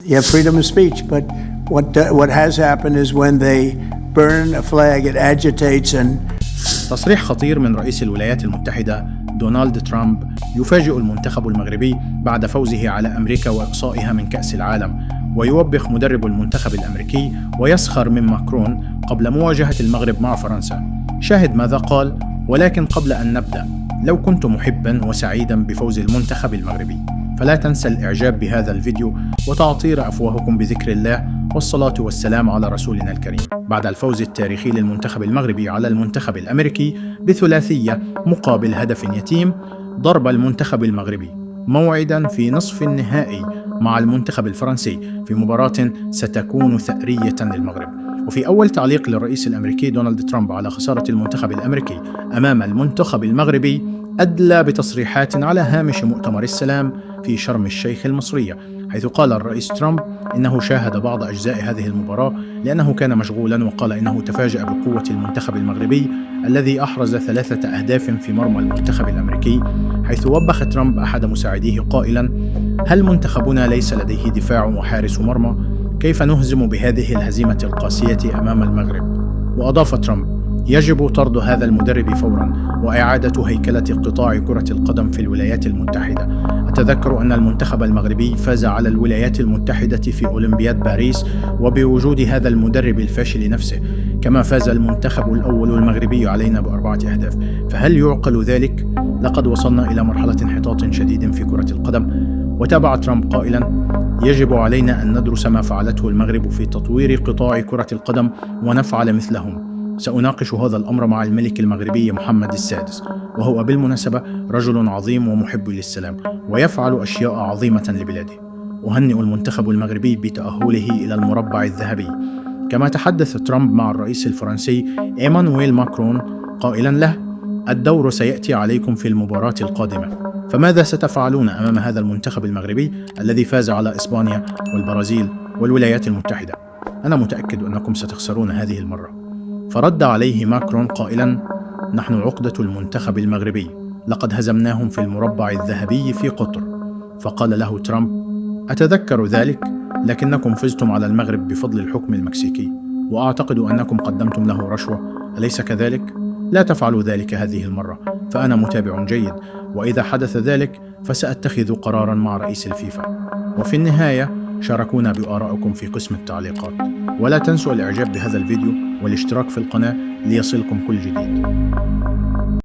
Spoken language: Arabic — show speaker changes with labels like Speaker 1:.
Speaker 1: You have freedom of speech, but what has happened is when they burn a flag, it agitates and
Speaker 2: تصريح خطير من رئيس الولايات المتحدة دونالد ترامب يفاجئ المنتخب المغربي بعد فوزه على أمريكا وإقصائها من كأس العالم، ويوبخ مدرب المنتخب الأمريكي ويسخر من ماكرون قبل مواجهة المغرب مع فرنسا. شاهد ماذا قال: ولكن قبل أن نبدأ، لو كنت محبا وسعيدا بفوز المنتخب المغربي فلا تنسى الإعجاب بهذا الفيديو وتعطير أفواهكم بذكر الله والصلاة والسلام على رسولنا الكريم. بعد الفوز التاريخي للمنتخب المغربي على المنتخب الأمريكي بثلاثية مقابل هدف يتيم، ضرب المنتخب المغربي موعدا في نصف النهائي مع المنتخب الفرنسي في مباراة ستكون ثأرية للمغرب. وفي أول تعليق للرئيس الأمريكي دونالد ترامب على خسارة المنتخب الأمريكي أمام المنتخب المغربي، أدلى بتصريحات على هامش مؤتمر السلام في شرم الشيخ المصرية، حيث قال الرئيس ترامب إنه شاهد بعض أجزاء هذه المباراة لأنه كان مشغولا، وقال إنه تفاجأ بقوة المنتخب المغربي الذي أحرز 3 أهداف في مرمى المنتخب الأمريكي، حيث وبخ ترامب أحد مساعديه قائلا: هل منتخبنا ليس لديه دفاع وحارس مرمى؟ كيف نهزم بهذه الهزيمة القاسية أمام المغرب؟ وأضاف ترامب: يجب طرد هذا المدرب فورا وإعادة هيكلة قطاع كرة القدم في الولايات المتحدة. أتذكر أن المنتخب المغربي فاز على الولايات المتحدة في أولمبياد باريس وبوجود هذا المدرب الفاشل نفسه، كما فاز المنتخب الأول المغربي علينا ب4 أهداف، فهل يعقل ذلك؟ لقد وصلنا إلى مرحلة انحطاط شديد في كرة القدم. وتابع ترامب قائلا: يجب علينا أن ندرس ما فعلته المغرب في تطوير قطاع كرة القدم ونفعل مثلهم. سأناقش هذا الأمر مع الملك المغربي محمد السادس، وهو بالمناسبة رجل عظيم ومحب للسلام ويفعل أشياء عظيمة لبلاده. أهنئ المنتخب المغربي بتأهله إلى المربع الذهبي. كما تحدث ترامب مع الرئيس الفرنسي إيمانويل ماكرون قائلا له: الدور سيأتي عليكم في المباراة القادمة، فماذا ستفعلون أمام هذا المنتخب المغربي الذي فاز على إسبانيا والبرازيل والولايات المتحدة؟ أنا متأكد أنكم ستخسرون هذه المرة. فرد عليه ماكرون قائلا: نحن عقدة المنتخب المغربي، لقد هزمناهم في المربع الذهبي في قطر. فقال له ترامب: أتذكر ذلك، لكنكم فزتم على المغرب بفضل الحكم المكسيكي، وأعتقد أنكم قدمتم له رشوة، أليس كذلك؟ لا تفعلوا ذلك هذه المرة، فأنا متابع جيد، وإذا حدث ذلك فسأتخذ قرارا مع رئيس الفيفا. وفي النهاية شاركونا بآرائكم في قسم التعليقات، ولا تنسوا الإعجاب بهذا الفيديو والاشتراك في القناة ليصلكم كل جديد.